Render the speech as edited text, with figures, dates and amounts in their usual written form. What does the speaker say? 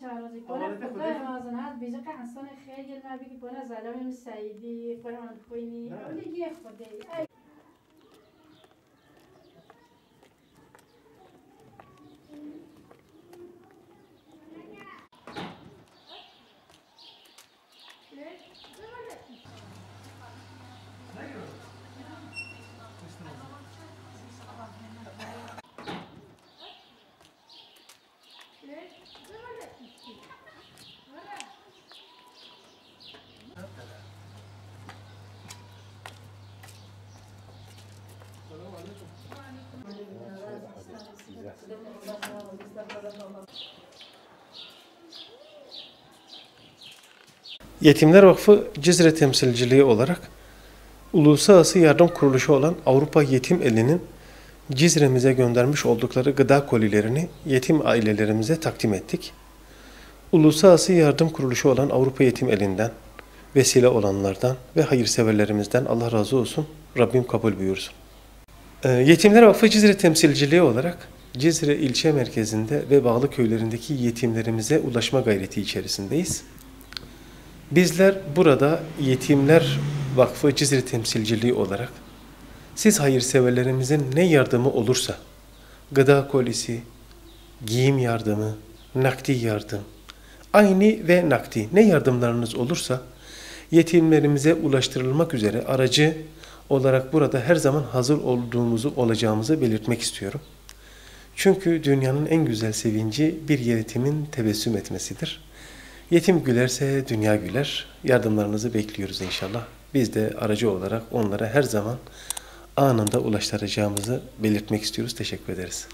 شارزی کنه خدای مازنات بیچاره که انسان خیلی نبی که کنه زلمه سعیدی قرآن خوینی ولی یه خدای Yetimler Vakfı Cizre temsilciliği olarak uluslararası yardım kuruluşu olan Avrupa Yetim Eli'nin Cizre'mize göndermiş oldukları gıda kolilerini yetim ailelerimize takdim ettik. Uluslararası yardım kuruluşu olan Avrupa Yetim Eli'nden, vesile olanlardan ve hayırseverlerimizden Allah razı olsun. Rabbim kabul buyursun. Yetimler Vakfı Cizre temsilciliği olarak Cizre ilçe merkezinde ve bağlı köylerindeki yetimlerimize ulaşma gayreti içerisindeyiz. Bizler burada Yetimler Vakfı Cizre temsilciliği olarak siz hayırseverlerimizin ne yardımı olursa, gıda kolisi, giyim yardımı, nakdi yardım, ayni ve nakdi ne yardımlarınız olursa yetimlerimize ulaştırılmak üzere aracı olarak burada her zaman hazır olacağımızı belirtmek istiyorum. Çünkü dünyanın en güzel sevinci bir yetimin tebessüm etmesidir. Yetim gülerse dünya güler. Yardımlarınızı bekliyoruz inşallah. Biz de aracı olarak onlara her zaman anında ulaştıracağımızı belirtmek istiyoruz. Teşekkür ederiz.